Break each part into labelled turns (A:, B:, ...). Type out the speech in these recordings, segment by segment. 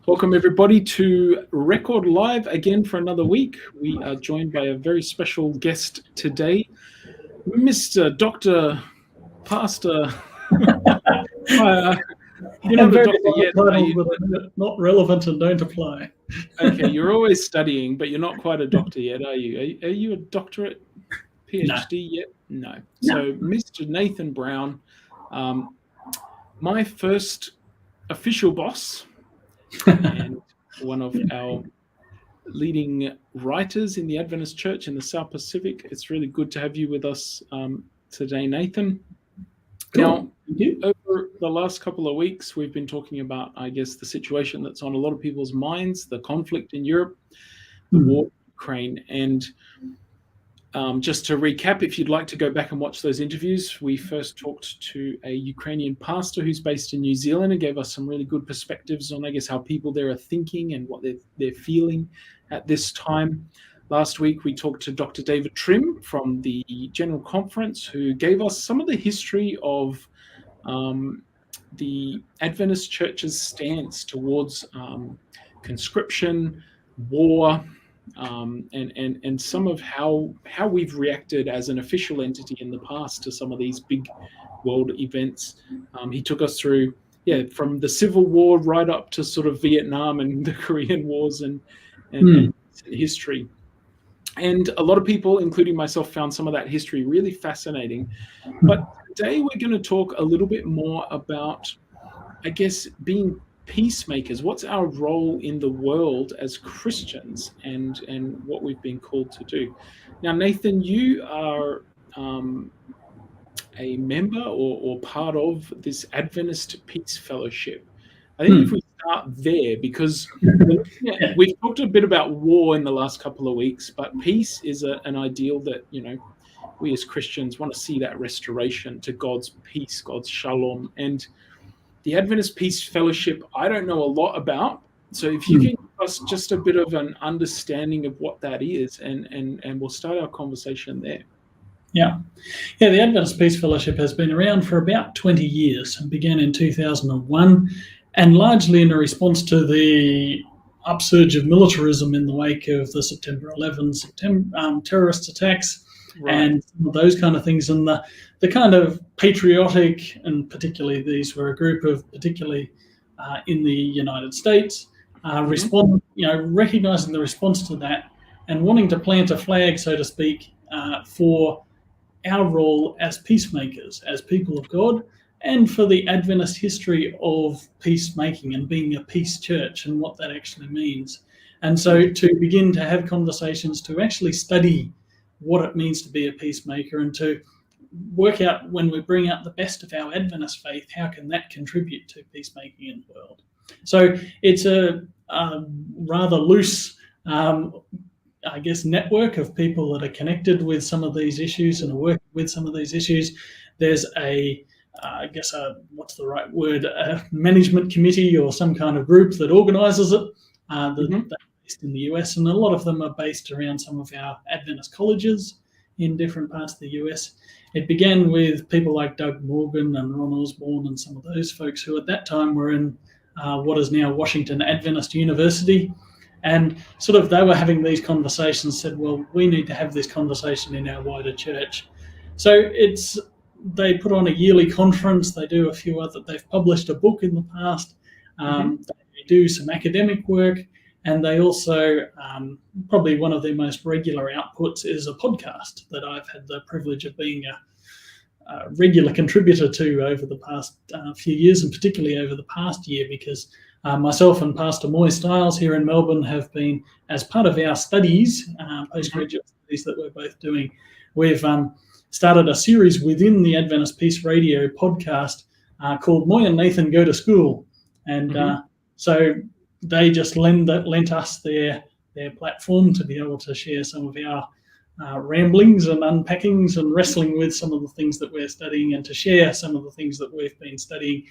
A: Welcome everybody to Record Live again for another week. We are joined by a very special guest today, Mr. Dr. Pastor. You're not a doctor yet, are you?
B: Not relevant and don't apply.
A: Okay, you're always studying, but you're not quite a doctor yet, are you? Are you a doctorate, PhD yet? No. So, Mr. Nathan Brown, my first official boss, and one of our leading writers in the Adventist Church in the South Pacific. It's really good to have you with us today, Nathan.
B: Cool.
A: Now, over the last couple of weeks, we've been talking about, I guess, the situation that's on a lot of people's minds, the conflict in Europe, the war in Ukraine. And just to recap, if you'd like to go back and watch those interviews, we first talked to a Ukrainian pastor who's based in New Zealand and gave us some really good perspectives on, I guess, how people there are thinking and what they're feeling at this time. Last week, we talked to Dr. David Trim from the General Conference, who gave us some of the history of the Adventist Church's stance towards conscription, war, and some of how we've reacted as an official entity in the past to some of these big world events. He took us through, from the Civil War right up to sort of Vietnam and the Korean Wars and history. And a lot of people, including myself, found some of that history really fascinating. But today we're going to talk a little bit more about, I guess, being peacemakers. What's our role in the world as Christians and what we've been called to do. Now, Nathan, you are a member or part of this Adventist Peace Fellowship. I think if we start there, because we've talked a bit about war in the last couple of weeks, but peace is an ideal that, we as Christians want to see that restoration to God's peace, God's shalom. And the Adventist Peace Fellowship, I don't know a lot about. So if you can give us just a bit of an understanding of what that is, and we'll start our conversation there.
B: Yeah, the Adventist Peace Fellowship has been around for about 20 years and began in 2001, and largely in a response to the upsurge of militarism in the wake of the September 11 terrorist attacks. Right. And those kind of things, and the kind of patriotic, and particularly these were a group of, particularly in the United States, recognizing the response to that and wanting to plant a flag, so to speak, for our role as peacemakers, as people of God, and for the Adventist history of peacemaking and being a peace church and what that actually means. And so to begin to have conversations, to actually study what it means to be a peacemaker, and to work out, when we bring out the best of our Adventist faith, how can that contribute to peacemaking in the world. So it's a rather loose, network of people that are connected with some of these issues and are working with some of these issues. There's a management committee or some kind of group that organises it. In the US, and a lot of them are based around some of our Adventist colleges in different parts of the US. It began with people like Doug Morgan and Ron Osborne and some of those folks who at that time were in what is now Washington Adventist University, and sort of they were having these conversations, said, well, we need to have this conversation in our wider church. So they put on a yearly conference, they do a few other, they've published a book in the past, they do some academic work, and they also, probably one of their most regular outputs is a podcast that I've had the privilege of being a regular contributor to over the past few years, and particularly over the past year, because myself and Pastor Moy Stiles here in Melbourne have been, as part of our studies, postgraduate studies that we're both doing, we've started a series within the Adventist Peace Radio podcast called Moy and Nathan Go to School. And so they just lent us their platform to be able to share some of our ramblings and unpackings and wrestling with some of the things that we're studying, and to share some of the things that we've been studying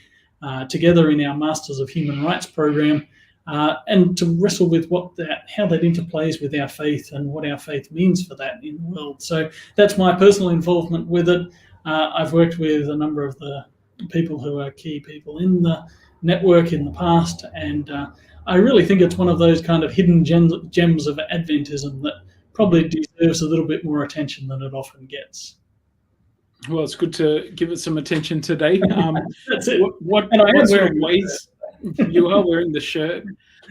B: together in our Masters of Human Rights program, and to wrestle with how that interplays with our faith and what our faith means for that in the world. So that's my personal involvement with it. I've worked with a number of the people who are key people in the network in the past, and I really think it's one of those kind of hidden gems of Adventism that probably deserves a little bit more attention than it often gets.
A: Well, it's good to give it some attention today.
B: That's it.
A: What sort of ways you are wearing the shirt?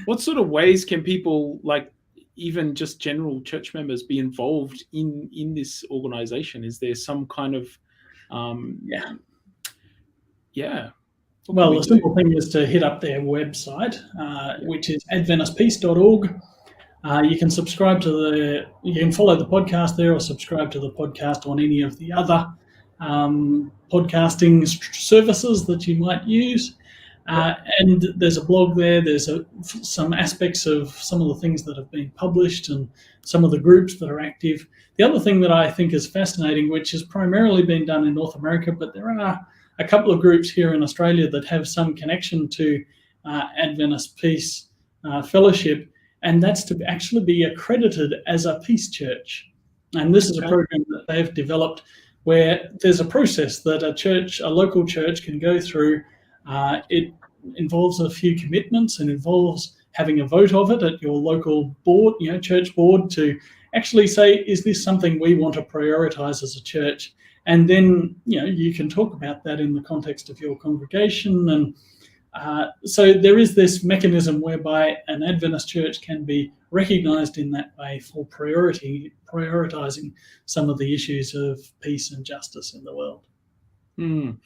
A: What sort of ways can people, like even just general church members, be involved in this organization? Is there some kind of
B: Well, the simple thing is to hit up their website, which is adventistpeace.org. You can you can follow the podcast there, or subscribe to the podcast on any of the other podcasting services that you might use. And there's a blog there. There's some aspects of some of the things that have been published and some of the groups that are active. The other thing that I think is fascinating, which has primarily been done in North America, but there are a couple of groups here in Australia that have some connection to Adventist Peace Fellowship, and that's to actually be accredited as a peace church. And this is a program that they've developed where there's a process that a local church can go through. It involves a few commitments and involves having a vote of it at your local board, church board, to actually say, is this something we want to prioritize as a church? And then, you can talk about that in the context of your congregation. And so there is this mechanism whereby an Adventist church can be recognized in that way for prioritizing some of the issues of peace and justice in the world.
A: And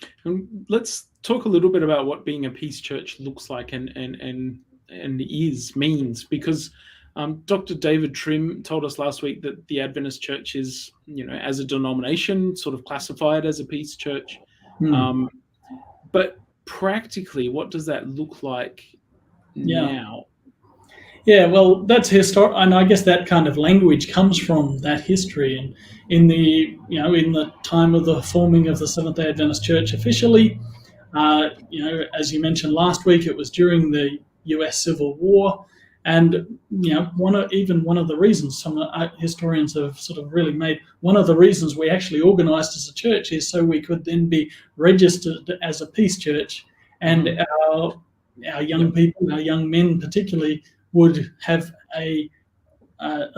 A: let's talk a little bit about what being a peace church looks like and means, because Dr. David Trim told us last week that the Adventist Church is, as a denomination, sort of classified as a peace church. But practically, what does that look like now?
B: Yeah, well, that's historic, and I guess that kind of language comes from that history. And in the time of the forming of the Seventh-day Adventist Church officially, as you mentioned last week, it was during the U.S. Civil War. And one of the reasons some historians have sort of really made, one of the reasons we actually organised as a church is so we could then be registered as a peace church, and our young people, our young men particularly, would have a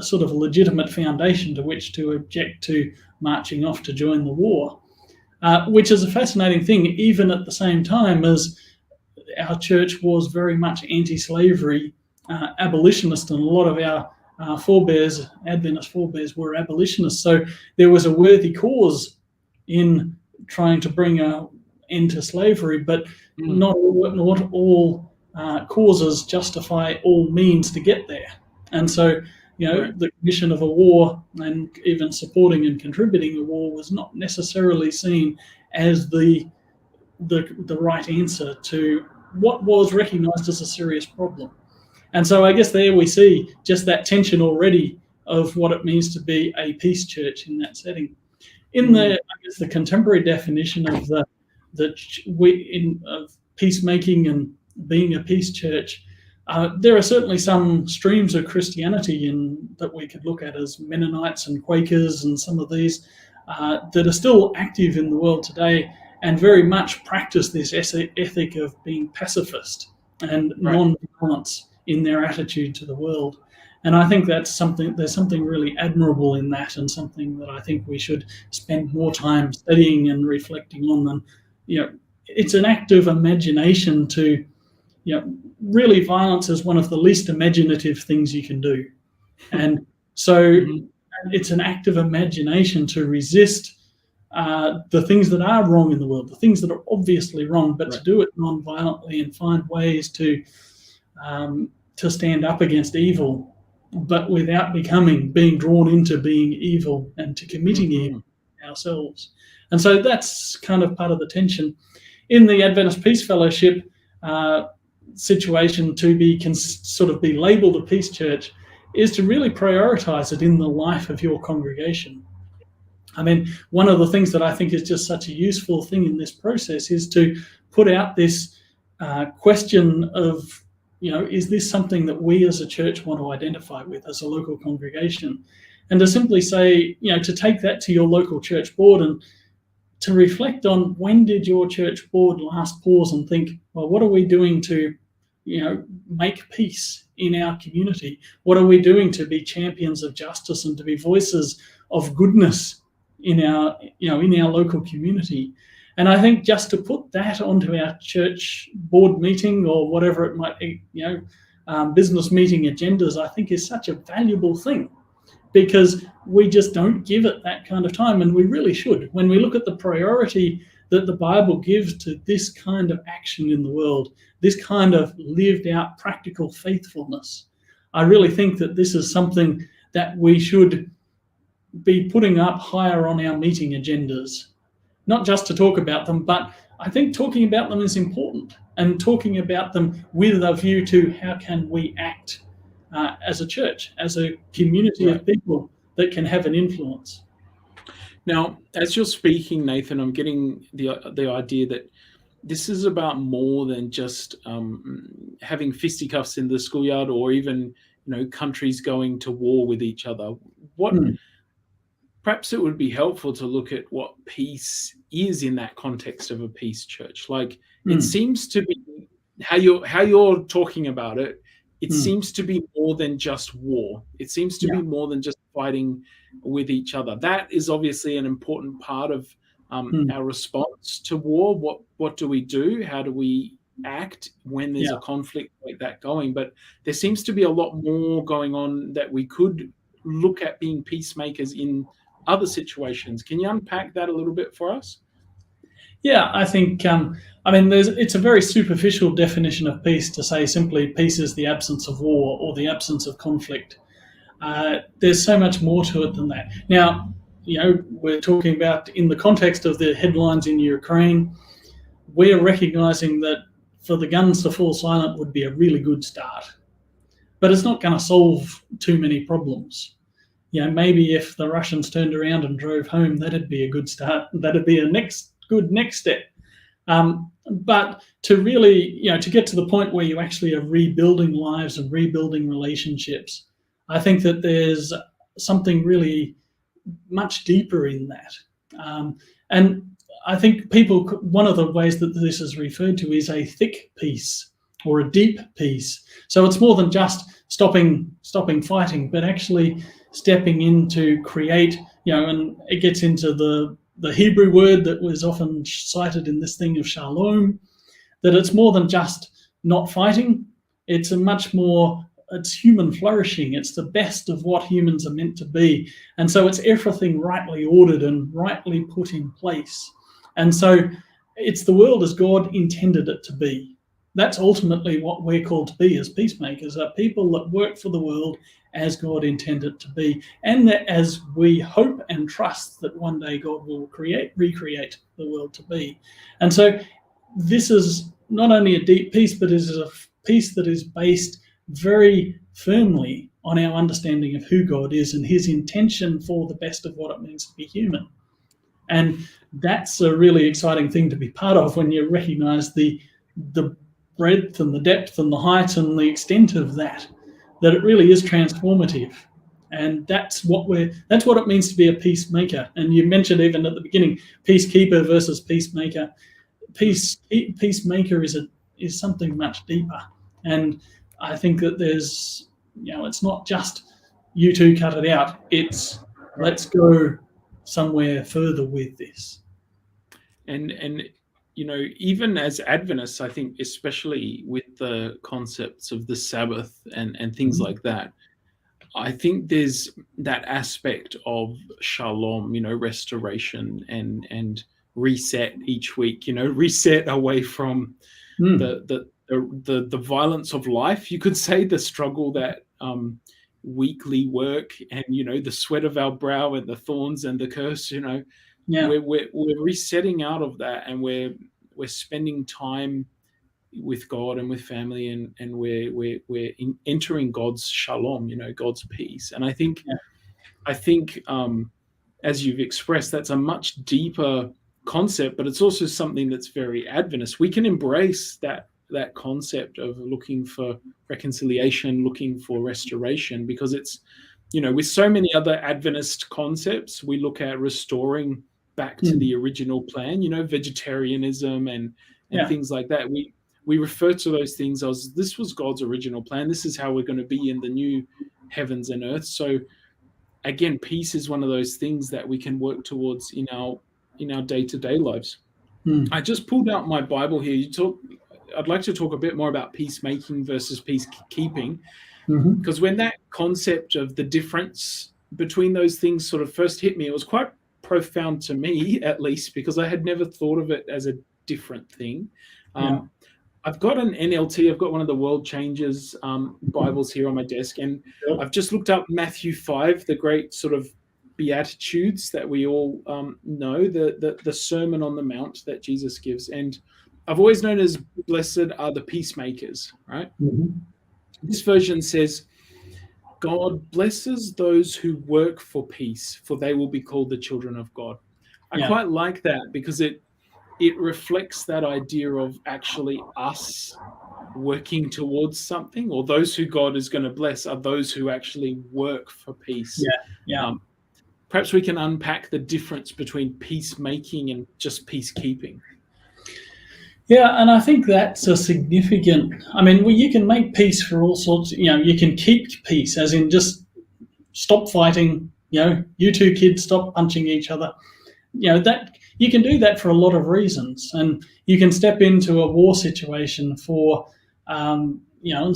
B: sort of a legitimate foundation to which to object to marching off to join the war, which is a fascinating thing, even at the same time as our church was very much anti-slavery, abolitionist, and a lot of our Adventist forebears were abolitionists. So there was a worthy cause in trying to bring an end to slavery, but not all causes justify all means to get there. And so, the commission of a war and even supporting and contributing a war was not necessarily seen as the right answer to what was recognized as a serious problem. And so I guess there we see just that tension already of what it means to be a peace church in that setting. In the contemporary definition of of peacemaking and being a peace church, there are certainly some streams of Christianity that we could look at as Mennonites and Quakers and some of these that are still active in the world today and very much practice this ethic of being pacifist and non-violence in their attitude to the world. And I think there's something really admirable in that, and something that I think we should spend more time studying and reflecting on. And, it's an act of imagination to, really violence is one of the least imaginative things you can do. And so it's an act of imagination to resist the things that are wrong in the world, the things that are obviously wrong, but to do it non-violently and find ways to stand up against evil, but without being drawn into being evil and to committing evil ourselves. And so that's kind of part of the tension. In the Adventist Peace Fellowship situation, to be labelled a peace church is to really prioritise it in the life of your congregation. I mean, one of the things that I think is just such a useful thing in this process is to put out this question of, is this something that we as a church want to identify with as a local congregation? And to simply say, to take that to your local church board and to reflect on, when did your church board last pause and think, well, what are we doing to, make peace in our community? What are we doing to be champions of justice and to be voices of goodness in our, in our local community? And I think just to put that onto our church board meeting or whatever it might be, business meeting agendas, I think is such a valuable thing, because we just don't give it that kind of time, and we really should. When we look at the priority that the Bible gives to this kind of action in the world, this kind of lived out practical faithfulness, I really think that this is something that we should be putting up higher on our meeting agendas, not just to talk about them, but I think talking about them is important, and talking about them with a view to how can we act as a church, as a community of people that can have an influence.
A: Now, as you're speaking, Nathan, I'm getting the idea that this is about more than just having fisticuffs in the schoolyard, or even countries going to war with each other. Perhaps it would be helpful to look at what peace is in that context of a peace church. Like, it seems to be how you're talking about it. It seems to be more than just war. It seems to be more than just fighting with each other. That is obviously an important part of our response to war. What do we do? How do we act when there's a conflict like that going? But there seems to be a lot more going on that we could look at being peacemakers in other situations. Can you unpack that a little bit for us?
B: Yeah, I think, it's a very superficial definition of peace to say simply peace is the absence of war or the absence of conflict. There's so much more to it than that. Now, we're talking about, in the context of the headlines in Ukraine, we're recognizing that for the guns to fall silent would be a really good start. But it's not going to solve too many problems. Maybe if the Russians turned around and drove home, that'd be a good start. That'd be a good next step. But to really, to get to the point where you actually are rebuilding lives and rebuilding relationships, I think that there's something really much deeper in that. And I think one of the ways that this is referred to is a thick peace or a deep peace. So it's more than just stopping fighting, but actually stepping in to create, and it gets into the Hebrew word that was often cited in this thing of shalom, that it's more than just not fighting. It's it's human flourishing. It's the best of what humans are meant to be. And so it's everything rightly ordered and rightly put in place. And so it's the world as God intended it to be. That's ultimately what we're called to be as peacemakers, are people that work for the world as God intended to be, and that as we hope and trust that one day God will recreate the world to be. And so this is not only a deep peace, but is a peace that is based very firmly on our understanding of who God is and his intention for the best of what it means to be human. And that's a really exciting thing to be part of when you recognize the breadth and the depth and the height and the extent of that it really is transformative. And that's what it means to be a peacemaker. And you mentioned even at the beginning, peacekeeper versus peacemaker. Peacemaker is something much deeper. And I think that there's, it's not just you two cut it out. It's let's go somewhere further with this.
A: And even as Adventists, I think, especially with the concepts of the Sabbath and things like that, I think there's that aspect of shalom, restoration and reset each week, reset away from the violence of life. You could say the struggle that weekly work and, the sweat of our brow and the thorns and the curse, we're resetting out of that, and we're spending time with God and with family, and we're entering God's shalom, God's peace. And I think as you've expressed, that's a much deeper concept, but it's also something that's very Adventist. We can embrace that concept of looking for reconciliation, looking for restoration, because it's, with so many other Adventist concepts, we look at restoring back to the original plan, vegetarianism and things like that. We refer to those things as this was God's original plan. This is how we're going to be in the new heavens and earth. So again, peace is one of those things that we can work towards in our day-to-day lives. I just pulled out my Bible here. I'd like to talk a bit more about peacemaking versus peacekeeping, because when that concept of the difference between those things sort of first hit me, it was quite profound to me, at least, because I had never thought of it as a different thing. I've got an NLT. I've got one of the World Changers Bibles here on my desk, and I've just looked up Matthew 5, the great sort of Beatitudes that we all know, the Sermon on the Mount that Jesus gives. And I've always known as blessed are the peacemakers, right? This version says, God blesses those who work for peace, for they will be called the children of God. I quite like that because it reflects that idea of actually us working towards something, or those who God is going to bless are those who actually work for peace. Perhaps we can unpack the difference between peacemaking and just peacekeeping.
B: Yeah, and I think that's a significant. I mean, you can make peace for all sorts. You can keep peace, as in just stop fighting. You two kids stop punching each other. That you can do that for a lot of reasons, and you can step into a war situation for, and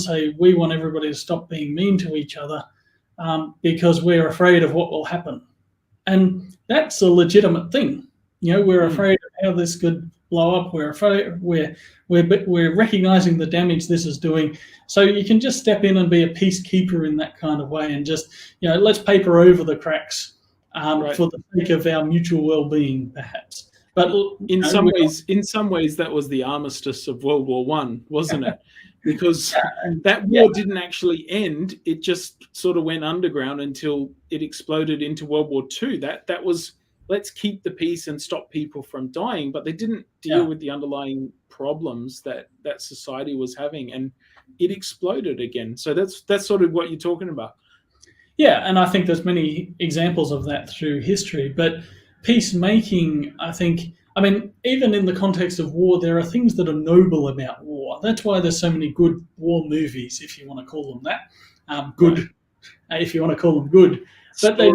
B: say we want everybody to stop being mean to each other because we're afraid of what will happen, and that's a legitimate thing. We're afraid of how this could blow up. We're afraid. We're recognizing the damage this is doing. So you can just step in and be a peacekeeper in that kind of way, and just let's paper over the cracks. For the sake of our mutual well-being, perhaps. But
A: in some ways, that was the armistice of World War I, wasn't it? Because that war didn't actually end; it just sort of went underground until it exploded into World War II. That was, let's keep the peace and stop people from dying, but they didn't deal with the underlying problems that society was having, and it exploded again. So that's sort of what you're talking about.
B: Yeah, and I think there's many examples of that through history. But peacemaking, even in the context of war, there are things that are noble about war. That's why there's so many good war movies, if you want to call them that. If you want to call them good. But they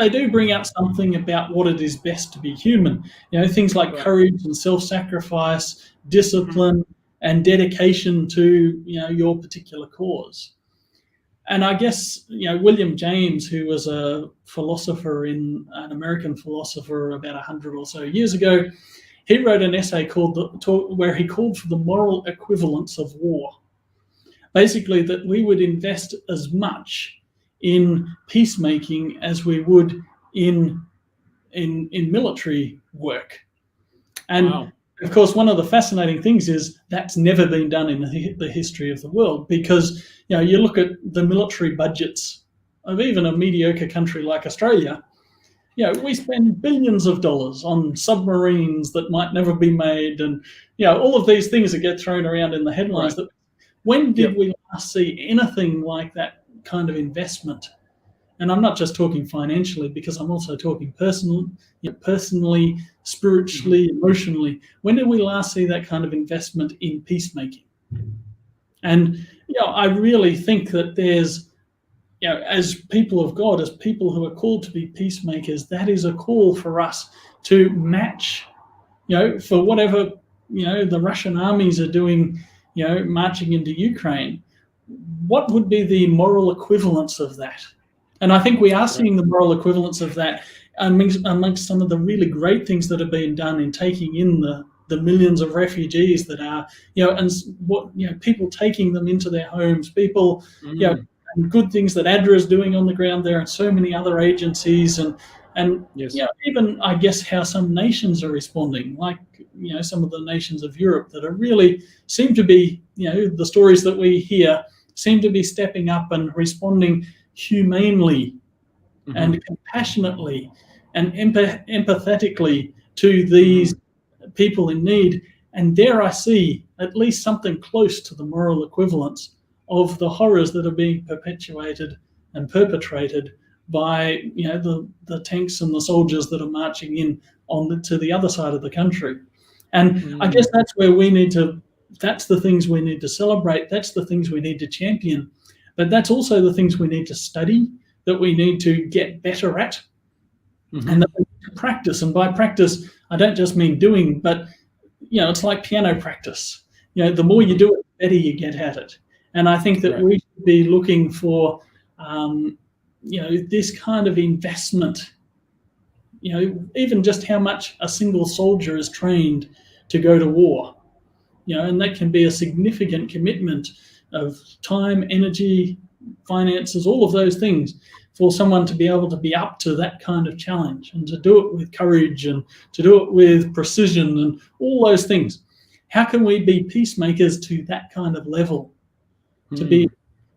B: do bring out something about what it is best to be human. Things like courage and self-sacrifice, discipline, and dedication to your particular cause. And I guess, William James, who was an American philosopher about 100 or so years ago, he wrote an essay where he called for the moral equivalence of war. Basically, that we would invest as much in peacemaking as we would in military work. And of course, one of the fascinating things is that's never been done in the history of the world, because you look at the military budgets of even a mediocre country like Australia. We spend billions of dollars on submarines that might never be made, and all of these things that get thrown around in the headlines. That when did we last see anything like that kind of investment? And I'm not just talking financially, because I'm also talking personally, spiritually, emotionally. When did we last see that kind of investment in peacemaking? And I really think that there's, as people of God, as people who are called to be peacemakers, that is a call for us to match, for whatever, the Russian armies are doing, marching into Ukraine. What would be the moral equivalence of that? And I think we are seeing the moral equivalence of that amongst some of the really great things that have been done in taking in the millions of refugees that are, people taking them into their homes, people, and good things that ADRA is doing on the ground there, and so many other agencies, and even, I guess, how some nations are responding, like, some of the nations of Europe that are really seem to be, the stories that we hear seem to be stepping up and responding humanely and compassionately and empathetically to these people in need. And there I see at least something close to the moral equivalence of the horrors that are being perpetuated and perpetrated by the tanks and the soldiers that are marching in to the other side of the country. And I guess that's where that's the things we need to celebrate. That's the things we need to champion. But that's also the things we need to study, that we need to get better at, and that we need to practice. And by practice, I don't just mean doing, but it's like piano practice. The more you do it, the better you get at it. And I think that we should be looking for, this kind of investment. Even just how much a single soldier is trained to go to war. And that can be a significant commitment of time, energy, finances, all of those things, for someone to be able to be up to that kind of challenge and to do it with courage and to do it with precision and all those things. How can we be peacemakers to that kind of level? To be,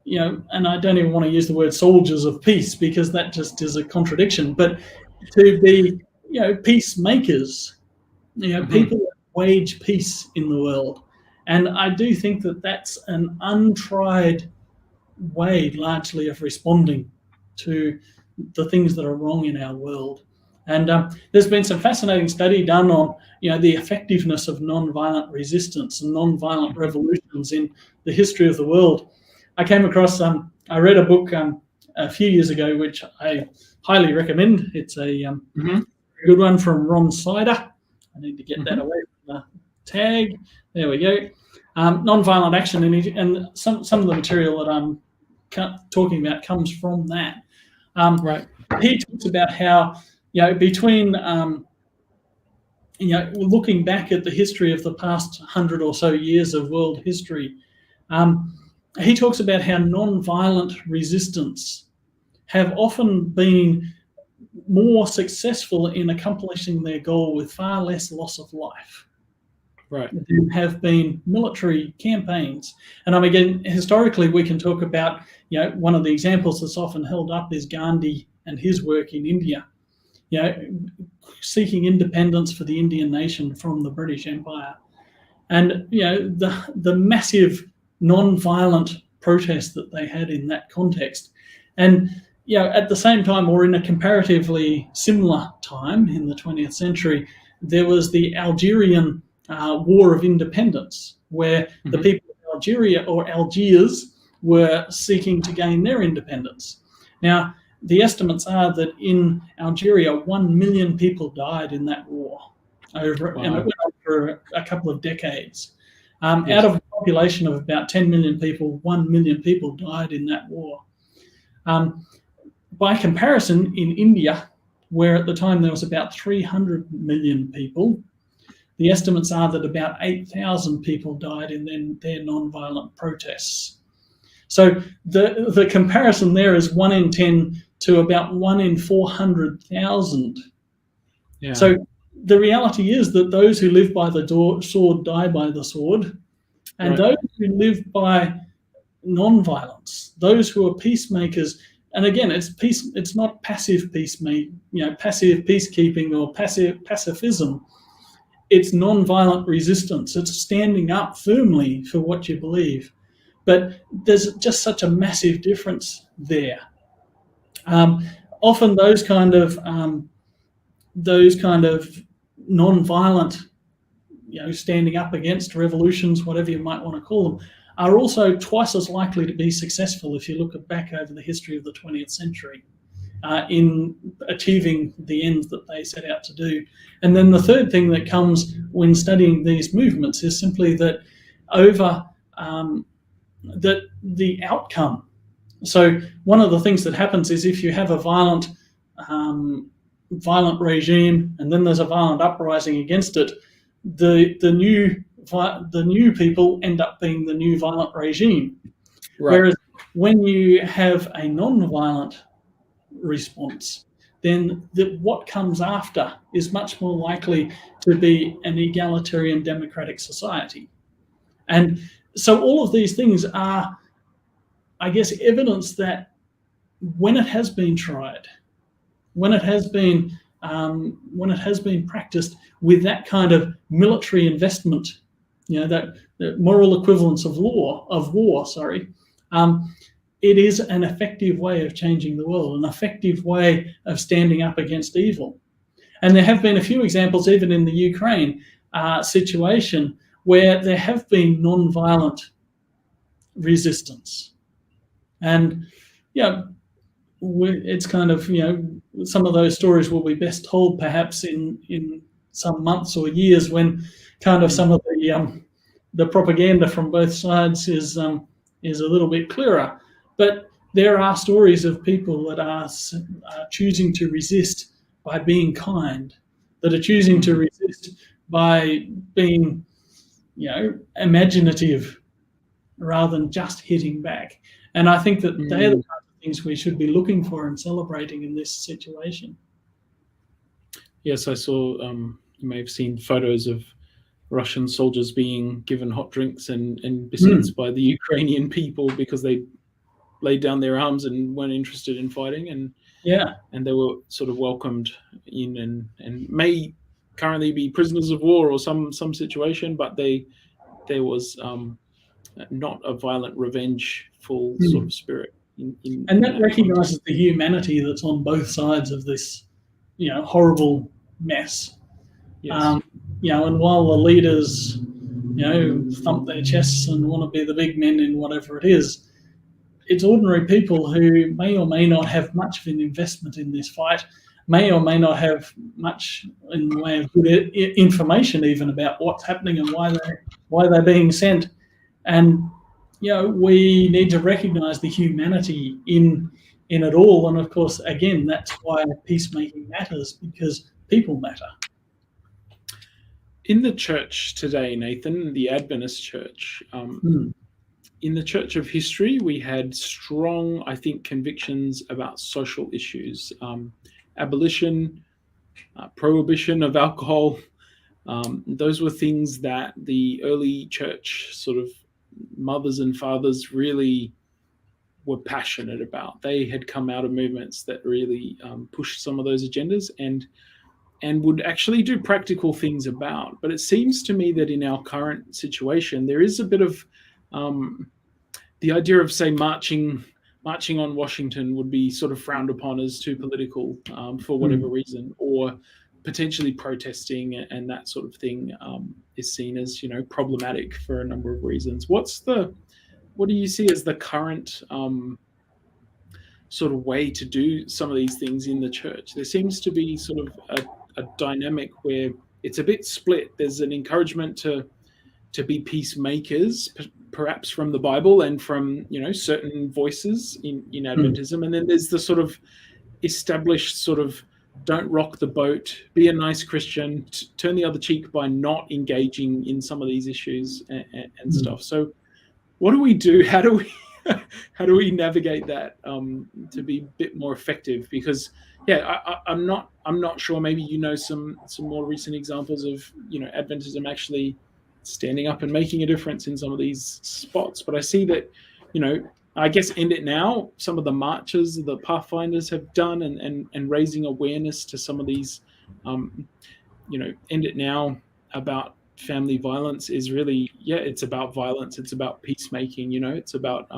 B: and I don't even want to use the word soldiers of peace, because that just is a contradiction, but to be, peacemakers, people that wage peace in the world. And I do think that that's an untried way, largely, of responding to the things that are wrong in our world. And there's been some fascinating study done on, the effectiveness of nonviolent resistance and nonviolent revolutions in the history of the world. I came across, I read a book a few years ago, which I highly recommend. It's a good one from Ron Sider. I need to get that away from the tag. There we go. Nonviolent action, and some of the material that I'm talking about comes from that. He talks about how, between, looking back at the history of the past 100 or so years of world history, he talks about how nonviolent resistance have often been more successful in accomplishing their goal with far less loss of life. Than have been military campaigns. And again, historically, we can talk about, one of the examples that's often held up is Gandhi and his work in India, seeking independence for the Indian nation from the British Empire. And, the massive non-violent protest that they had in that context. And, at the same time, or in a comparatively similar time in the 20th century, there was the Algerian War of Independence, where the people of Algeria, or Algiers, were seeking to gain their independence. Now, the estimates are that in Algeria, 1 million people died in that war, and it went on for a couple of decades. Out of a population of about 10 million people, 1 million people died in that war. By comparison, in India, where at the time there was about 300 million people, the estimates are that about 8,000 people died in their non-violent protests. So the comparison there is 1 in 10 to about 1 in 400,000. So the reality is that those who live by the sword die by the sword, and those who live by non-violence, those who are peacemakers. And again, it's peace. It's not passive peacemaking, passive peacekeeping or pacifism. It's non-violent resistance. It's standing up firmly for what you believe. But there's just such a massive difference there. Often those kind of non-violent, standing up against revolutions, whatever you might want to call them, are also twice as likely to be successful if you look back over the history of the 20th century in achieving the ends that they set out to do. And then the third thing that comes when studying these movements is simply that that the outcome. So one of the things that happens is if you have a violent regime and then there's a violent uprising against it, the new people end up being the new violent regime. Whereas when you have a non-violent response, then what comes after is much more likely to be an egalitarian democratic society. And so all of these things are, I guess, evidence that when it has been tried, when it has been practiced with that kind of military investment, that moral equivalence of war, it is an effective way of changing the world, an effective way of standing up against evil. And there have been a few examples, even in the Ukraine situation, where there have been non-violent resistance. And it's kind of, some of those stories will be best told perhaps in some months or years, when kind of some of the propaganda from both sides is a little bit clearer. But there are stories of people that are choosing to resist by being kind, that are choosing to resist by being, imaginative rather than just hitting back. And I think that they're the kinds of things we should be looking for and celebrating in this situation.
A: Yes, I saw, you may have seen photos of Russian soldiers being given hot drinks and besenced by the Ukrainian people because they laid down their arms and weren't interested in fighting, and they were sort of welcomed in and may currently be prisoners of war or some situation, but there was not a violent, revengeful sort of spirit.
B: And that recognises the humanity that's on both sides of this, horrible mess.
A: Yes.
B: And while the leaders, thump their chests and want to be the big men in whatever it is, it's ordinary people who may or may not have much of an investment in this fight, may or may not have much in the way of good information even about what's happening and why they're being sent. And we need to recognise the humanity in it all. And of course, again, that's why peacemaking matters, because people matter.
A: In the church today, Nathan, the Adventist church, in the church of history, we had strong, I think, convictions about social issues, abolition, prohibition of alcohol. Those were things that the early church sort of mothers and fathers really were passionate about. They had come out of movements that really pushed some of those agendas and would actually do practical things about. But it seems to me that in our current situation, there is a bit of the idea of, say, marching on Washington would be sort of frowned upon as too political for whatever reason, or potentially protesting and that sort of thing is seen as, problematic for a number of reasons. What do you see as the current sort of way to do some of these things in the church? There seems to be sort of a dynamic where it's a bit split. There's an encouragement to be peacemakers, perhaps from the Bible and from certain voices in Adventism, and then there's the sort of established sort of don't rock the boat, be a nice Christian, turn the other cheek by not engaging in some of these issues and stuff. So what do we do? How do we navigate that to be a bit more effective? Because I'm not sure. Maybe some more recent examples of Adventism actually standing up and making a difference in some of these spots. But I see that I guess End It Now, some of the marches the Pathfinders have done and raising awareness to some of these End It Now about family violence is really it's about violence, it's about peacemaking, it's about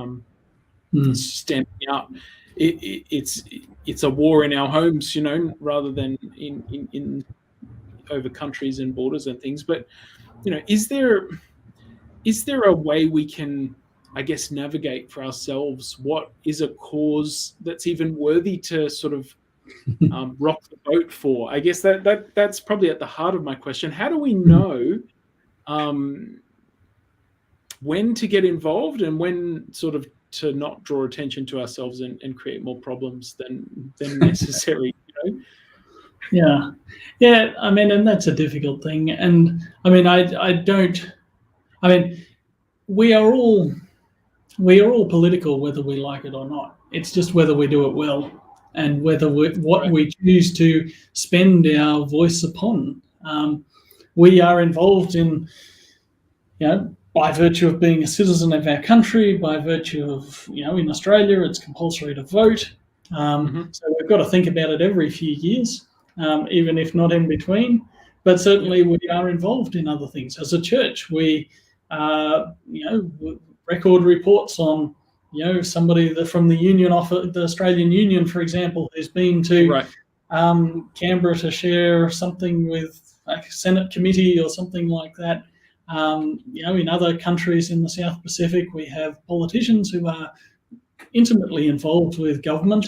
A: standing up. It's a war in our homes, rather than in over countries and borders and things. But is there a way we can, I guess, navigate for ourselves what is a cause that's even worthy to sort of rock the boat for? I guess that's probably at the heart of my question. How do we know when to get involved and when sort of to not draw attention to ourselves and create more problems than necessary?
B: Yeah. I mean, and that's a difficult thing. And I mean, we are all political, whether we like it or not. It's just whether we do it well and whether we choose to spend our voice upon. We are involved in, by virtue of being a citizen of our country, by virtue of, in Australia, it's compulsory to vote. So we've got to think about it every few years, even if not in between. But certainly we are involved in other things. As a church, we, record reports on somebody from the Union office, the Australian Union, for example, who's been to Canberra to share something with like a Senate committee or something like that. In other countries in the South Pacific, we have politicians who are intimately involved with government.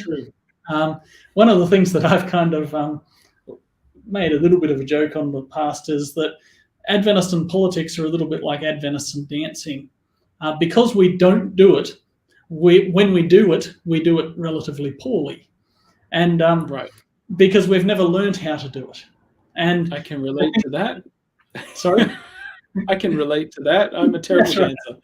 B: One of the things that I've kind of made a little bit of a joke on the past is that Adventists and politics are a little bit like Adventists and dancing. Because we don't do it, when we do it relatively poorly. And because we've never learned how to do it. And
A: I can relate to that.
B: Sorry?
A: I can relate to that. I'm a terrible dancer.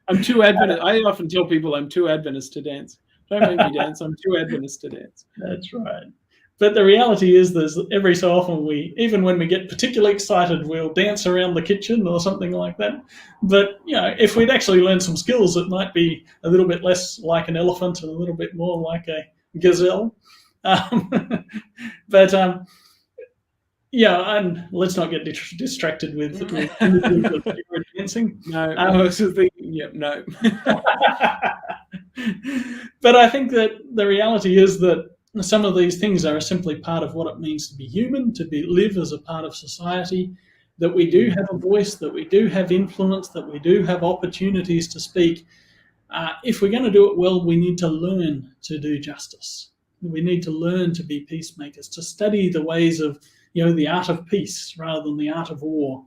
A: I'm too Adventist. I often tell people I'm too Adventist to dance. Don't make me dance. I'm too Adventist to dance.
B: That's right. But the reality is there's every so often even when we get particularly excited, we'll dance around the kitchen or something like that. But, if we'd actually learned some skills, it might be a little bit less like an elephant and a little bit more like a gazelle. And let's not get distracted with dancing.
A: No, I was just thinking, no.
B: But I think that the reality is that some of these things are simply part of what it means to be human, to live as a part of society, that we do have a voice, that we do have influence, that we do have opportunities to speak. If we're going to do it well, we need to learn to do justice. We need to learn to be peacemakers, to study the ways of, the art of peace rather than the art of war.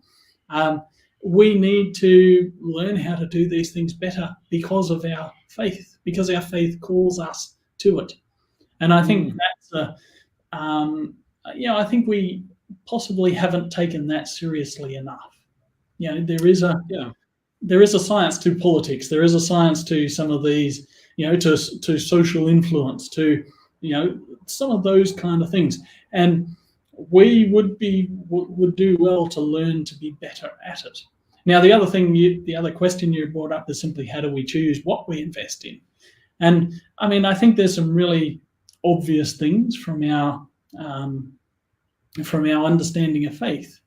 B: We need to learn how to do these things better because of our faith, because our faith calls us to it. And I think that's I think we possibly haven't taken that seriously enough. There is a science to politics. There is a science to some of these, to social influence, to, some of those kind of things. And we would do well to learn to be better at it. Now, the other question you brought up is simply how do we choose what we invest in? And I think there's some really obvious things from our understanding of faith,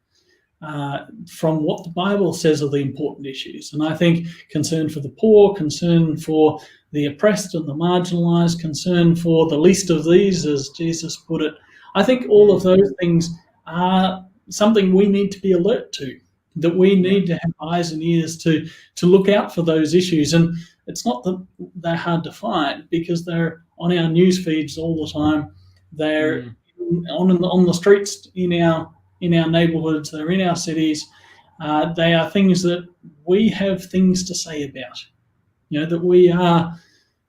B: from what the Bible says are the important issues. And I think concern for the poor, concern for the oppressed and the marginalized, concern for the least of these, as Jesus put it, I think all of those things are something we need to be alert to, that we need to have eyes and ears to look out for those issues. And it's not that they're hard to find, because they're on our news feeds all the time. They're on the streets in our neighborhoods. They're in our cities. They are things that we have things to say about. That we are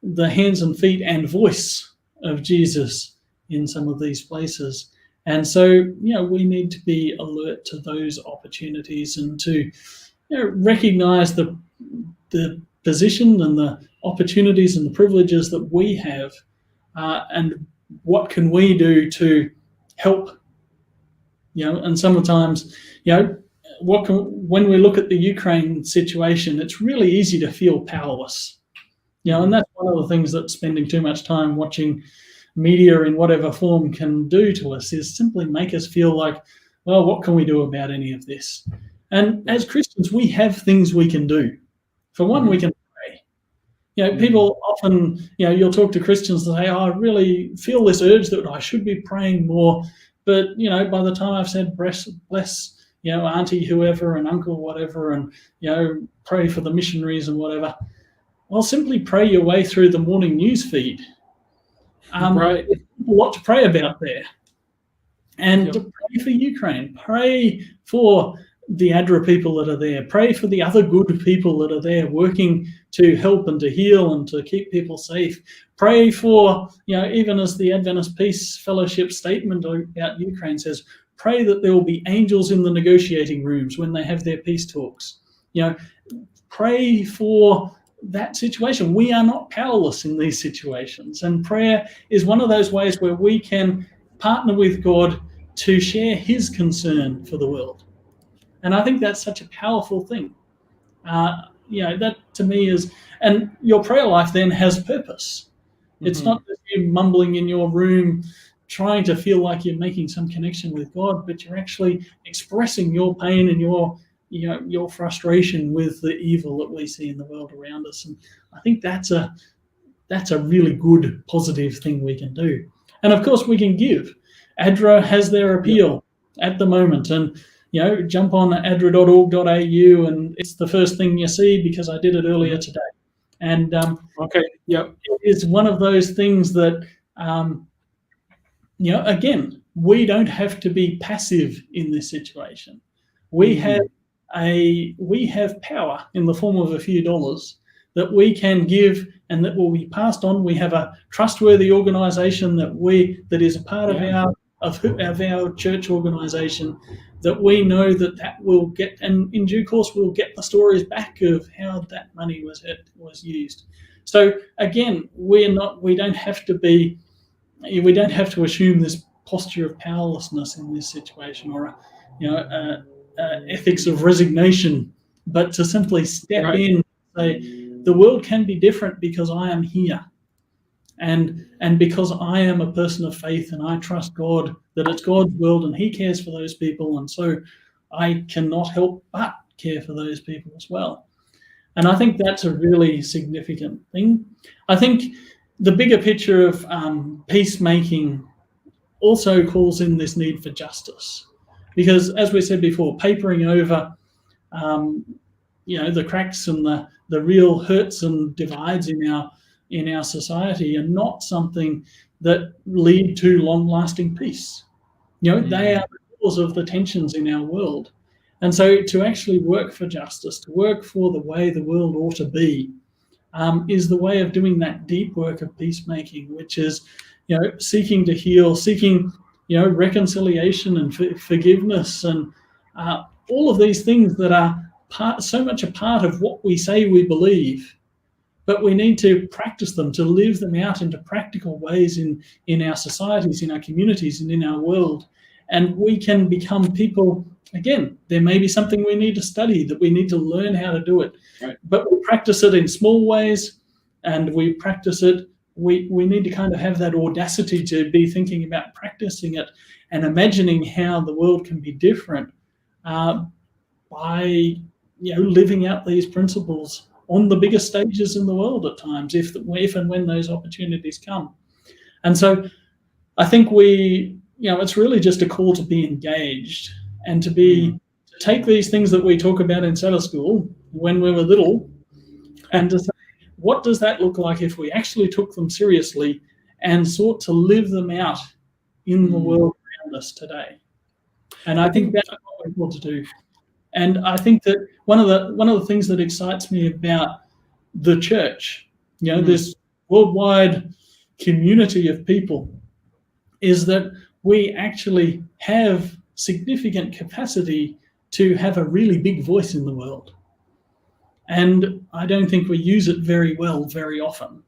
B: the hands and feet and voice of Jesus in some of these places. And so, we need to be alert to those opportunities and to recognize the position and the opportunities and the privileges that we have, and what can we do to help. And sometimes, when we look at the Ukraine situation, it's really easy to feel powerless. And that's one of the things that spending too much time watching media in whatever form can do to us, is simply make us feel like, well, what can we do about any of this? And as Christians, we have things we can do. For one, we can pray. People often, you'll talk to Christians and say, I really feel this urge that I should be praying more. But, by the time I've said bless, auntie whoever and uncle whatever, and, pray for the missionaries and whatever, well, simply pray your way through the morning news feed. There's a lot to pray about there. And to pray for Ukraine, pray for the ADRA people that are there, pray for the other good people that are there working to help and to heal and to keep people safe. Pray for, even as the Adventist Peace Fellowship statement about Ukraine says, pray that there will be angels in the negotiating rooms when they have their peace talks. Pray for that situation. We are not powerless in these situations, and prayer is one of those ways where we can partner with God to share his concern for the world. And I think that's such a powerful thing. That to me is, and your prayer life then has purpose. It's not just you mumbling in your room trying to feel like you're making some connection with God, but you're actually expressing your pain and your your frustration with the evil that we see in the world around us. And I think that's a really good, positive thing we can do. And of course, we can give. ADRA has their appeal at the moment, and jump on adra.org.au, and it's the first thing you see because I did it earlier today. And it is one of those things that again, we don't have to be passive in this situation. We have power in the form of a few dollars that we can give and that will be passed on. We have a trustworthy organisation that is a part of our church organisation, that we know that will get, and in due course we'll get the stories back of how that money was used. So again, we don't have to assume this posture of powerlessness in this situation, or ethics of resignation, but to simply step in and say, the world can be different because I am here, and because I am a person of faith and I trust God, that it's God's world and He cares for those people, and so I cannot help but care for those people as well. And I think that's a really significant thing. I think the bigger picture of peacemaking also calls in this need for justice, because, as we said before, papering over the cracks and the real hurts and divides in our society are not something that lead to long-lasting peace. They are the cause of the tensions in our world. And so to actually work for justice, to work for the way the world ought to be, is the way of doing that deep work of peacemaking, which is seeking to heal, seeking reconciliation and forgiveness, and all of these things that are so much a part of what we say we believe, but we need to practice them, to live them out into practical ways in our societies, in our communities, and in our world. And we can become people, again, there may be something we need to study, that we need to learn how to do it, but we practice it in small ways, and we practice it. We need to kind of have that audacity to be thinking about practicing it and imagining how the world can be different by living out these principles on the biggest stages in the world at times, if and when those opportunities come. And so I think it's really just a call to be engaged and to take these things that we talk about in Sabbath school when we were little, and to say, what does that look like if we actually took them seriously and sought to live them out in the world around us today? And I think that's what we're called to do. And I think that one of the things that excites me about the church, this worldwide community of people, is that we actually have significant capacity to have a really big voice in the world. And I don't think we use it very well very often.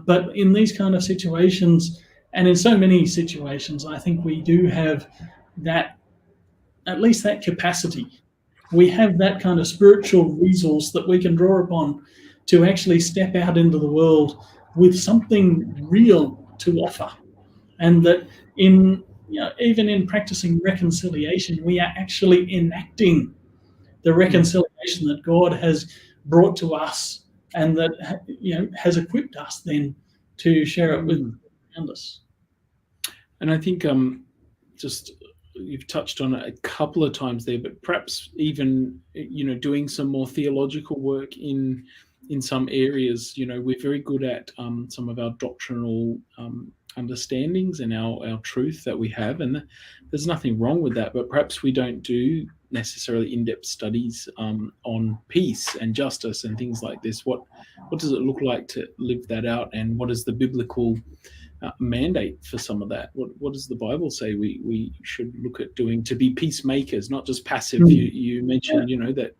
B: But in these kind of situations, and in so many situations, I think we do have that, at least that capacity. We have that kind of spiritual resource that we can draw upon to actually step out into the world with something real to offer. And that even in practicing reconciliation, we are actually enacting the reconciliation that God has brought to us, and that has equipped us then to share it with around us.
A: And I think just you've touched on it a couple of times there, but perhaps even doing some more theological work in some areas. We're very good at some of our doctrinal understandings and our truth that we have, and there's nothing wrong with that, but perhaps we don't do necessarily in-depth studies on peace and justice and things like this. What does it look like to live that out, and what is the biblical mandate for some of that? What does the Bible say we should look at doing to be peacemakers, not just passive? You mentioned that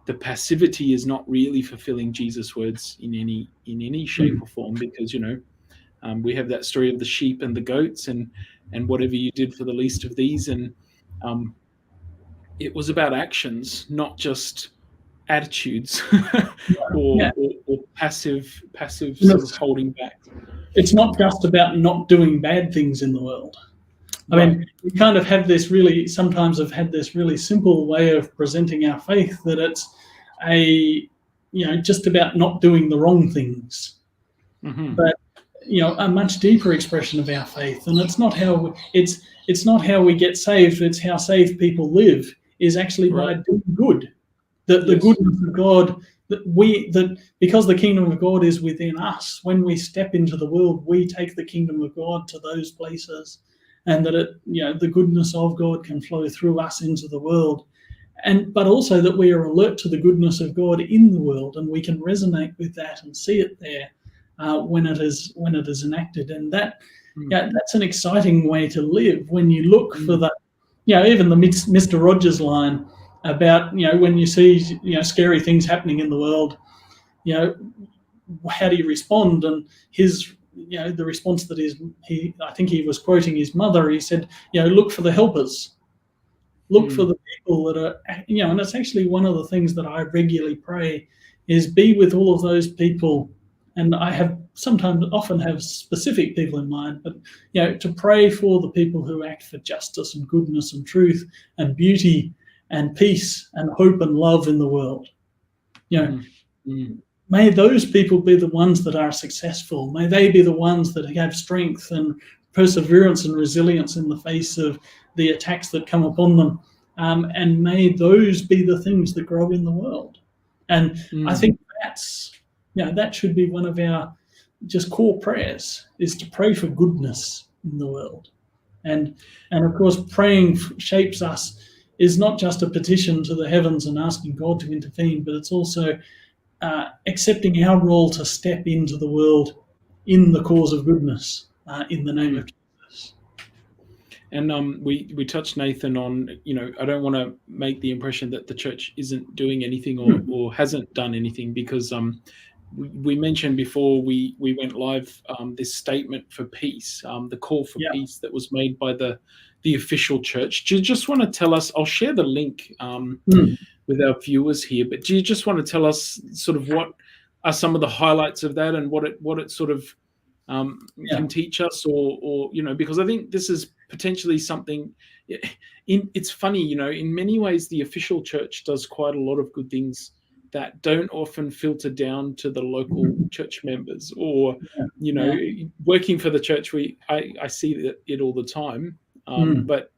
A: the passivity is not really fulfilling Jesus' words in any shape or form, because we have that story of the sheep and the goats, and whatever you did for the least of these, and it was about actions, not just attitudes or passive sort of holding back.
B: It's not just about not doing bad things in the world. I mean, we kind of have this sometimes have had this really simple way of presenting our faith, that it's just about not doing the wrong things.
A: Mm-hmm.
B: But, a much deeper expression of our faith, and it's not how we get saved, it's how saved people live, is actually by doing good. That the goodness of God, that because the kingdom of God is within us, when we step into the world, we take the kingdom of God to those places, and that the goodness of God can flow through us into the world, but also that we are alert to the goodness of God in the world, and we can resonate with that and see it there when it is enacted, and that's an exciting way to live. When you look for that, even the Mr. Rogers line about when you see scary things happening in the world, how do you respond? And his the response that I think he was quoting his mother. He said, look for the helpers, look for the people that are and it's actually one of the things that I regularly pray is be with all of those people. And I often have specific people in mind, but to pray for the people who act for justice and goodness and truth and beauty and peace and hope and love in the world. May those people be the ones that are successful. May they be the ones that have strength and perseverance and resilience in the face of the attacks that come upon them. And may those be the things that grow in the world. And I think that should be one of our just core prayers, is to pray for goodness in the world. And of course, praying shapes us is not just a petition to the heavens and asking God to intervene, but it's also accepting our role to step into the world in the cause of goodness in the name of Jesus.
A: And we touched, Nathan, on, I don't want to make the impression that the church isn't doing anything or hasn't done anything, because we mentioned before we went live this statement for peace, the call for peace that was made by the official church. Do you just want to tell us, I'll share the link with our viewers here, but do you just want to tell us sort of what are some of the highlights of that, and what it sort of can teach us, or because I think this is potentially something. It's funny, in many ways the official church does quite a lot of good things that don't often filter down to the local church members, or working for the church. I see it all the time, but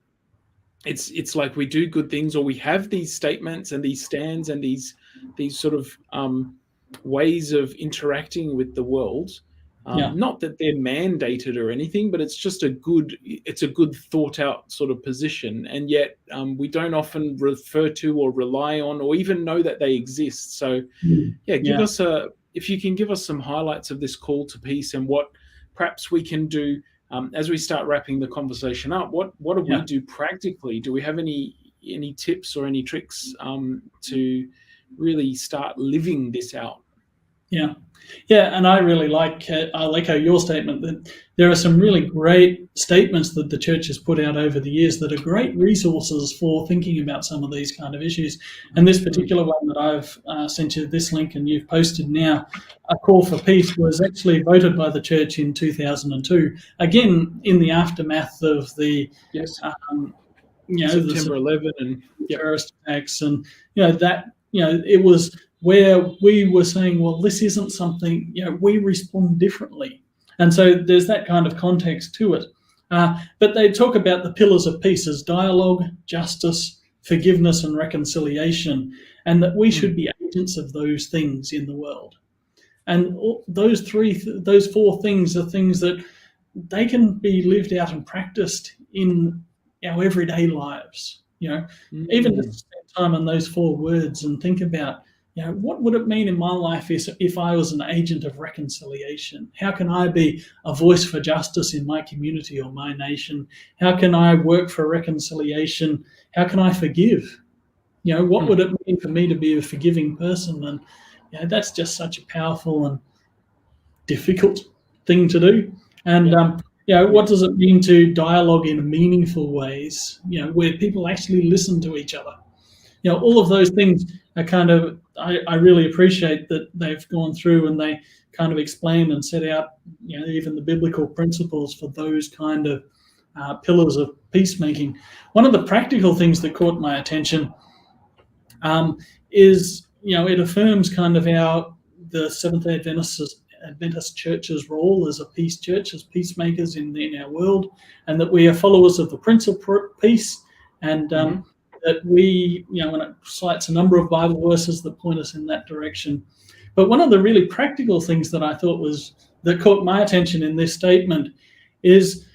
A: it's like we do good things, or we have these statements and these stands and these sort of ways of interacting with the world. Not that they're mandated or anything, but it's just a good thought out sort of position. And yet we don't often refer to or rely on or even know that they exist. So give us if you can give us some highlights of this call to peace, and what perhaps we can do as we start wrapping the conversation up. What do we do practically? Do we have any tips or any tricks to really start living this out?
B: And I really I'll echo your statement that there are some really great statements that the church has put out over the years that are great resources for thinking about some of these kind of issues. And this particular one that I've sent you this link and you've posted now, A Call for Peace, was actually voted by the church in 2002, again in the aftermath of the
A: September 11 and
B: terrorist attacks, and it was where we were saying, well, this isn't something, we respond differently. And so there's that kind of context to it. But they talk about the pillars of peace as dialogue, justice, forgiveness, and reconciliation, and that we should be agents of those things in the world. And those four things are things that they can be lived out and practiced in our everyday lives. Even just spend time on those four words and think about, what would it mean in my life if I was an agent of reconciliation? How can I be a voice for justice in my community or my nation? How can I work for reconciliation? How can I forgive? What would it mean for me to be a forgiving person? And that's just such a powerful and difficult thing to do. And what does it mean to dialogue in meaningful ways? Where people actually listen to each other. All of those things are kind of, I really appreciate that they've gone through and they kind of explain and set out, even the biblical principles for those kind of pillars of peacemaking. One of the practical things that caught my attention is, it affirms kind of the Seventh-day Adventist Church's role as a peace church, as peacemakers in our world, and that we are followers of the Prince of Peace, and that we, when it cites a number of Bible verses that point us in that direction. But one of the really practical things that I thought that caught my attention in this statement is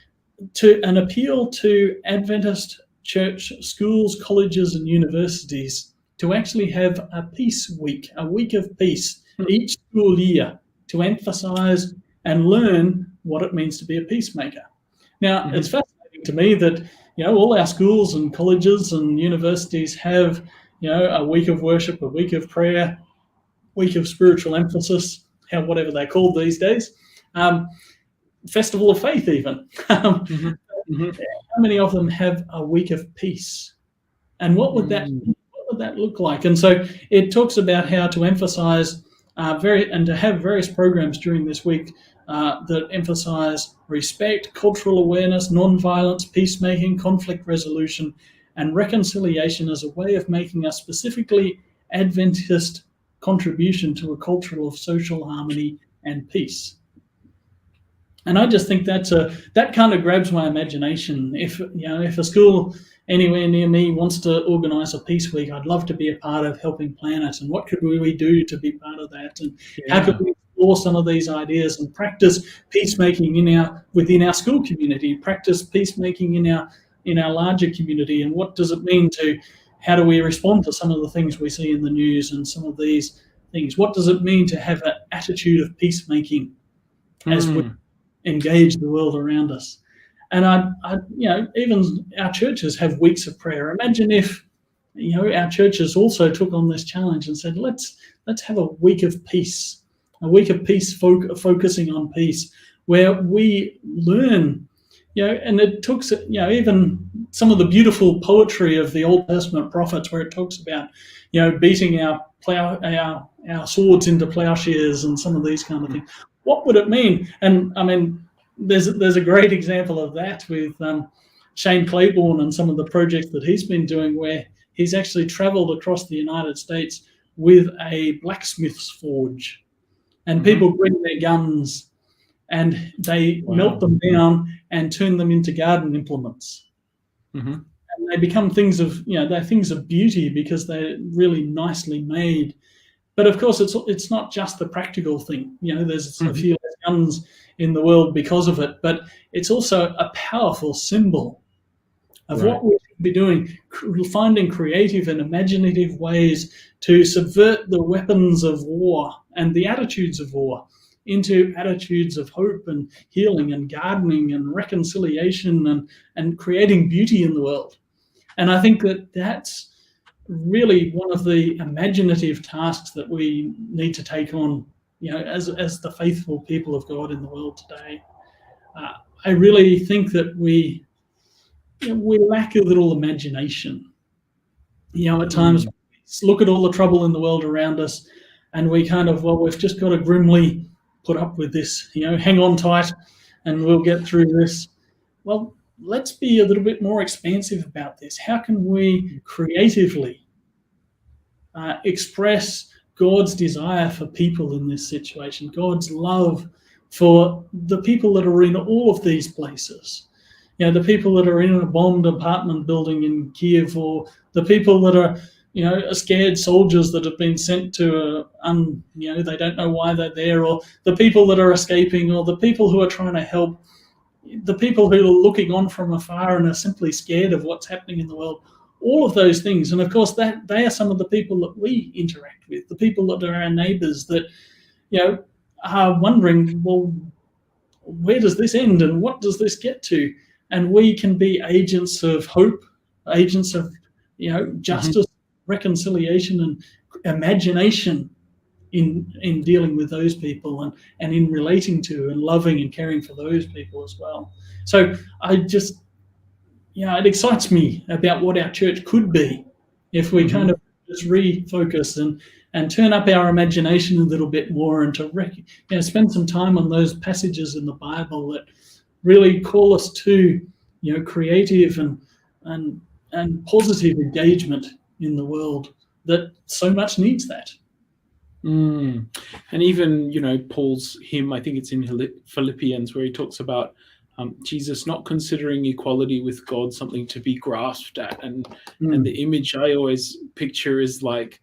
B: an appeal to Adventist church schools, colleges, and universities to actually have a peace week, a week of peace each school year, to emphasize and learn what it means to be a peacemaker. Now, it's fascinating to me that, all our schools and colleges and universities have, a week of worship, a week of prayer, week of spiritual emphasis, whatever they're called these days, festival of faith even. How many of them have a week of peace? And what would that look like? And so it talks about how to emphasize and to have various programs during this week that emphasize respect, cultural awareness, nonviolence, peacemaking, conflict resolution, and reconciliation as a way of making a specifically Adventist contribution to a culture of social harmony and peace. And I just think that kind of grabs my imagination. If a school anywhere near me wants to organise a peace week, I'd love to be a part of helping plan it. And what could we do to be part of that? And how could we explore some of these ideas and practice peacemaking within our school community, practice peacemaking in our larger community? And what does it mean how do we respond to some of the things we see in the news and some of these things? What does it mean to have an attitude of peacemaking as we engage the world around us? And even our churches have weeks of prayer. Imagine if, our churches also took on this challenge and said, let's have a week of peace, focusing on peace, where we learn, and it talks, even some of the beautiful poetry of the Old Testament prophets, where it talks about, beating our swords into plowshares and some of these kind of things. What would it mean? And I mean, there's a great example of that with Shane Claiborne and some of the projects that he's been doing, where he's actually traveled across the United States with a blacksmith's forge, and people bring their guns and they melt them down and turn them into garden implements. And they become things of beauty because they're really nicely made. But of course, it's not just the practical thing. There's a few less guns in the world because of it, but it's also a powerful symbol of what we should be doing, finding creative and imaginative ways to subvert the weapons of war and the attitudes of war into attitudes of hope and healing and gardening and reconciliation and creating beauty in the world. And I think that's really one of the imaginative tasks that we need to take on, as the faithful people of God in the world today. I really think that we lack a little imagination. At times, we look at all the trouble in the world around us, and we kind of, we've just got to grimly put up with this, hang on tight, and we'll get through this. Well, let's be a little bit more expansive about this. How can we creatively express God's desire for people in this situation, God's love for the people that are in all of these places? The people that are in a bombed apartment building in Kiev, or the people that are, scared soldiers that have been sent to, they don't know why they're there, or the people that are escaping, or the people who are trying to help, the people who are looking on from afar and are simply scared of what's happening in the world. All of those things. And of course, they are some of the people that we interact with, the people that are our neighbours that, are wondering, well, where does this end and what does this get to? And we can be agents of hope, agents of, justice, reconciliation, and imagination in dealing with those people and in relating to and loving and caring for those people as well. So it excites me about what our church could be if we kind of just refocus and turn up our imagination a little bit more, and to spend some time on those passages in the Bible that really call us to, creative and positive engagement in the world that so much needs that.
A: And even, Paul's hymn, I think it's in Philippians, where he talks about Jesus not considering equality with God something to be grasped at. And the image I always picture is like,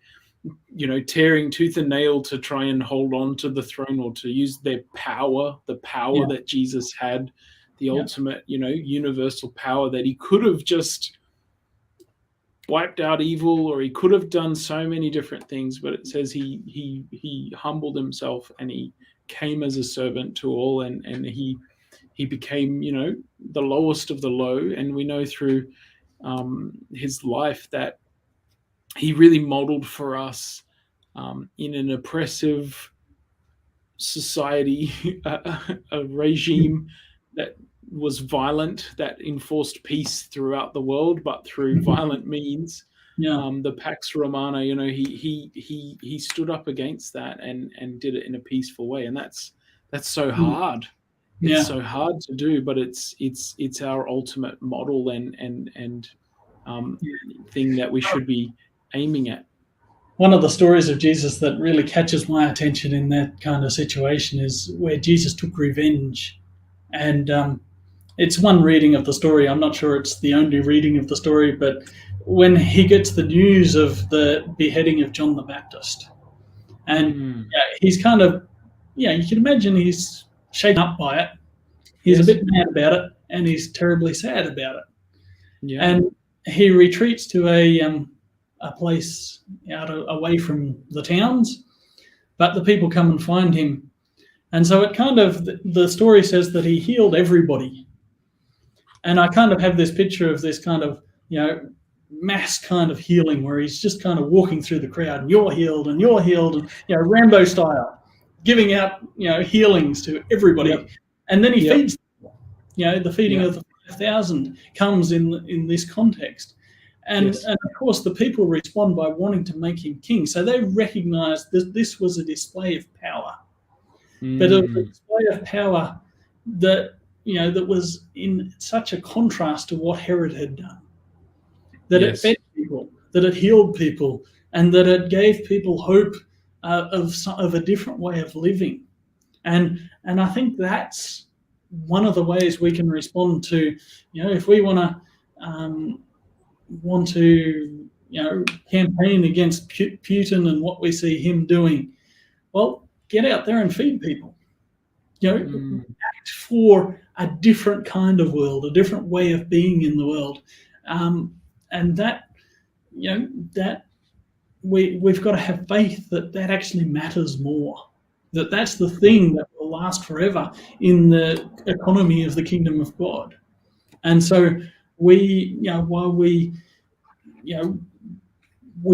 A: tearing tooth and nail to try and hold on to the throne, or to use their power, the power that Jesus had, the ultimate, universal power, that he could have just wiped out evil, or he could have done so many different things, but it says he humbled himself, and he came as a servant to all, and he became the lowest of the low. And we know through his life that he really modeled for us in an oppressive society, a regime that was violent, that enforced peace throughout the world, but through violent means. The Pax Romana, he stood up against that and did it in a peaceful way, and that's so hard. It's so hard to do, but it's our ultimate model and thing that we should be aiming at.
B: One of the stories of Jesus that really catches my attention in that kind of situation is where Jesus took revenge. And it's one reading of the story. I'm not sure it's the only reading of the story, but when he gets the news of the beheading of John the Baptist, and he's kind of, you can imagine he's shaken up by it. He's a bit mad about it, and he's terribly sad about it. And he retreats to a place away from the towns, but the people come and find him. And so it kind of, the story says that he healed everybody. And I kind of have this picture of this kind of, mass kind of healing, where he's just kind of walking through the crowd, and you're healed, and Rambo style, giving out, healings to everybody. And then he feeds them. The feeding of the 5,000 comes in this context. And of course, the people respond by wanting to make him king. So they recognize that this was a display of power. But it was a display of power that, that was in such a contrast to what Herod had done. That it fed people, that it healed people, and that it gave people hope of a different way of living. And I think that's one of the ways we can respond to, if we want to campaign against Putin and what we see him doing, well, get out there and feed people. Act for a different kind of world, a different way of being in the world, and that that we've got to have faith that actually matters more. That's the thing that will last forever in the economy of the kingdom of God. And so while we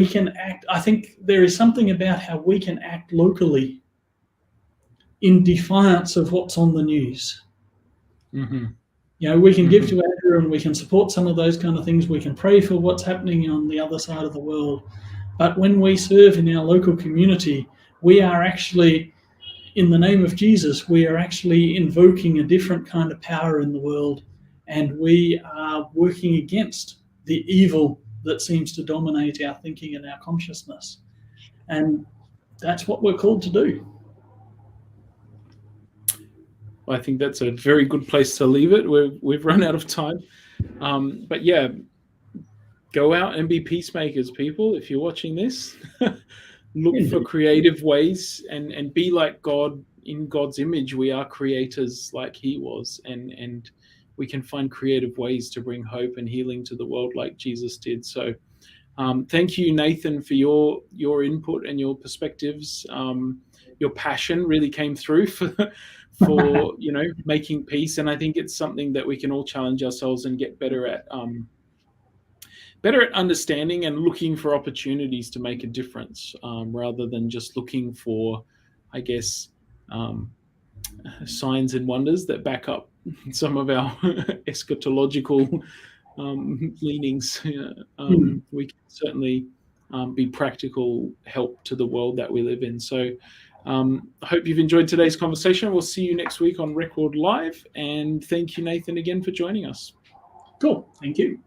B: can act, I think there is something about how we can act locally in defiance of what's on the news. We can give to Andrew, and we can support some of those kind of things. We can pray for what's happening on the other side of the world. But when we serve in our local community, we are actually, in the name of Jesus, we are actually invoking a different kind of power in the world, and we are working against the evil that seems to dominate our thinking and our consciousness. And that's what we're called to do.
A: I think that's a very good place to leave it. We've run out of time. But go out and be peacemakers, people. If you're watching this, look for creative ways and be like God. In God's image, we are creators like he was, and we can find creative ways to bring hope and healing to the world like Jesus did. So thank you, Nathan, for your input and your perspectives. Your passion really came through for making peace, and I think it's something that we can all challenge ourselves and get better at understanding and looking for opportunities to make a difference, rather than just looking for, I guess, signs and wonders that back up some of our eschatological leanings. We can certainly be practical help to the world that we live in. So I hope you've enjoyed today's conversation. We'll see you next week on Record Live. And thank you, Nathan, again for joining us.
B: Cool. Thank you.